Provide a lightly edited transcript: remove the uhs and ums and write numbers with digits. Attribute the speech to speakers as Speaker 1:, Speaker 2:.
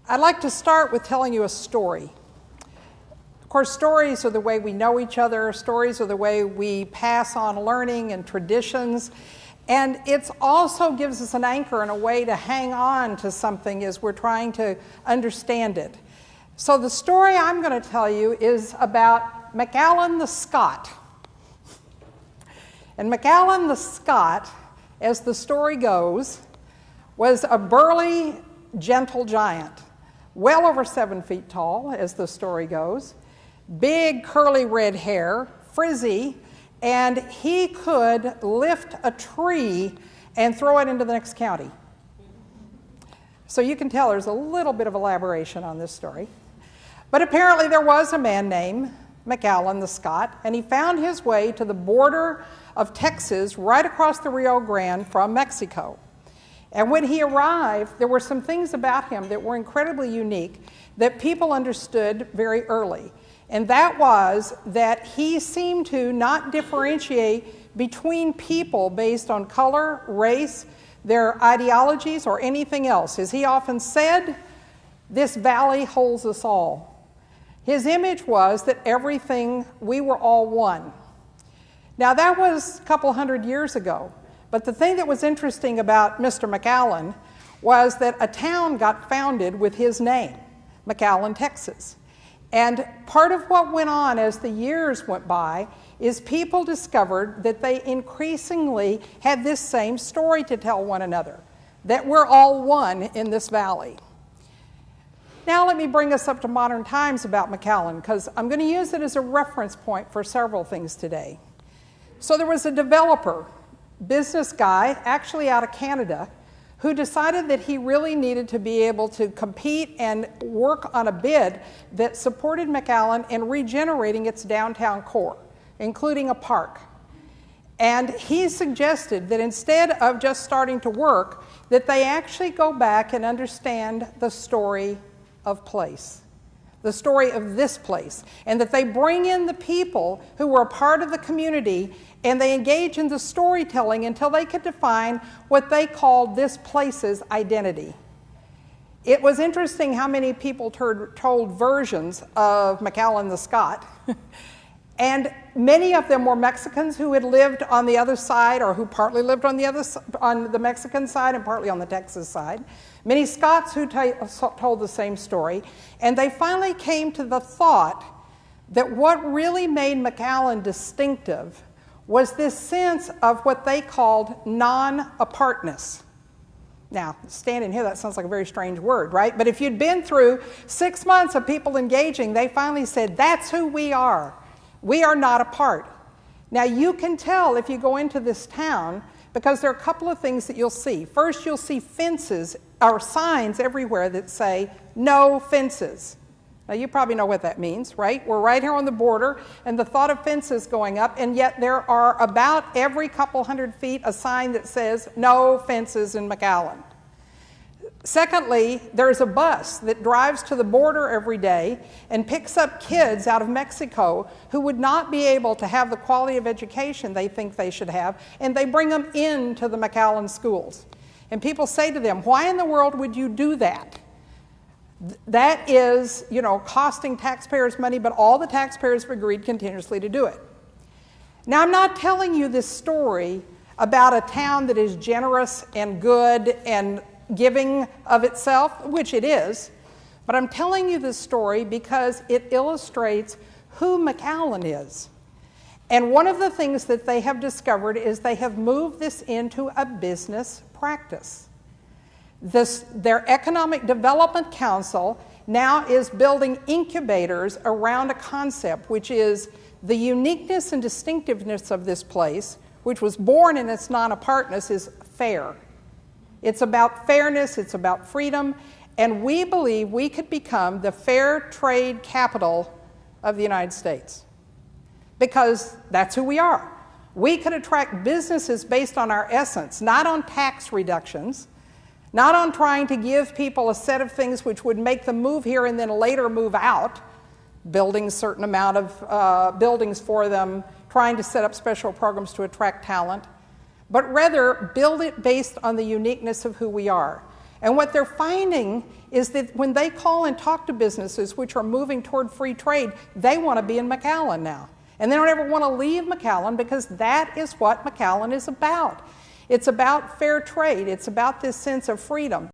Speaker 1: I'd like to start with telling you a story. Of course, stories are the way we know each other. Stories are the way we pass on learning and traditions. And it also gives us an anchor and a way to hang on to something as we're trying to understand it. So the story I'm going to tell you is about McAllen the Scot. And McAllen the Scot, as the story goes, was a burly, gentle giant, well over 7 feet tall, as the story goes, big curly red hair, frizzy, and he could lift a tree and throw it into the next county. So you can tell there's a little bit of elaboration on this story. But apparently there was a man named McAllen the Scot, and he found his way to the border of Texas right across the Rio Grande from Mexico. And when he arrived, there were some things about him that were incredibly unique that people understood very early. And that was that he seemed to not differentiate between people based on color, race, their ideologies, or anything else. As he often said, this valley holds us all. His image was that we were all one. Now that was a couple hundred years ago. But the thing that was interesting about Mr. McAllen was that a town got founded with his name, McAllen, Texas. And part of what went on as the years went by is people discovered that they increasingly had this same story to tell one another, that we're all one in this valley. Now let me bring us up to modern times about McAllen, because I'm going to use it as a reference point for several things today. So there was a developer, business guy, actually out of Canada, who decided that he really needed to be able to compete and work on a bid that supported McAllen in regenerating its downtown core, including a park. And he suggested that instead of just starting to work, that they actually go back and understand the story of place, the story of this place, and that they bring in the people who were a part of the community and they engage in the storytelling until they could define what they called this place's identity. It was interesting how many people told versions of McAllen the Scot, and many of them were Mexicans who had lived on the other side, or who partly lived on the Mexican side and partly on the Texas side. Many Scots who told the same story, and they finally came to the thought that what really made McAllen distinctive was this sense of what they called non-apartness. Now, standing here, that sounds like a very strange word, right? But if you'd been through 6 months of people engaging, they finally said, that's who we are. We are not apart. Now, you can tell if you go into this town, because there are a couple of things that you'll see. First, you'll see fences or signs everywhere that say, no fences. Now, you probably know what that means, right? We're right here on the border, and the thought of fences going up, and yet there are about every couple hundred feet a sign that says, no fences in McAllen. Secondly, there's a bus that drives to the border every day and picks up kids out of Mexico who would not be able to have the quality of education they think they should have, and they bring them into the McAllen schools. And people say to them, why in the world would you do that? That is, costing taxpayers money, but all the taxpayers have agreed continuously to do it. Now, I'm not telling you this story about a town that is generous and good and giving of itself, which it is, but I'm telling you this story because it illustrates who McAllen is. And one of the things that they have discovered is they have moved this into a business practice. Their Economic Development Council now is building incubators around a concept, which is the uniqueness and distinctiveness of this place, which was born in its non-apartness, is fair. It's about fairness, it's about freedom, and we believe we could become the fair trade capital of the United States, because that's who we are. We could attract businesses based on our essence, not on tax reductions, not on trying to give people a set of things which would make them move here and then later move out, building a certain amount of buildings for them, trying to set up special programs to attract talent, but rather build it based on the uniqueness of who we are. And what they're finding is that when they call and talk to businesses which are moving toward free trade, they want to be in McAllen now. And they don't ever want to leave McAllen because that is what McAllen is about. It's about fair trade. It's about this sense of freedom.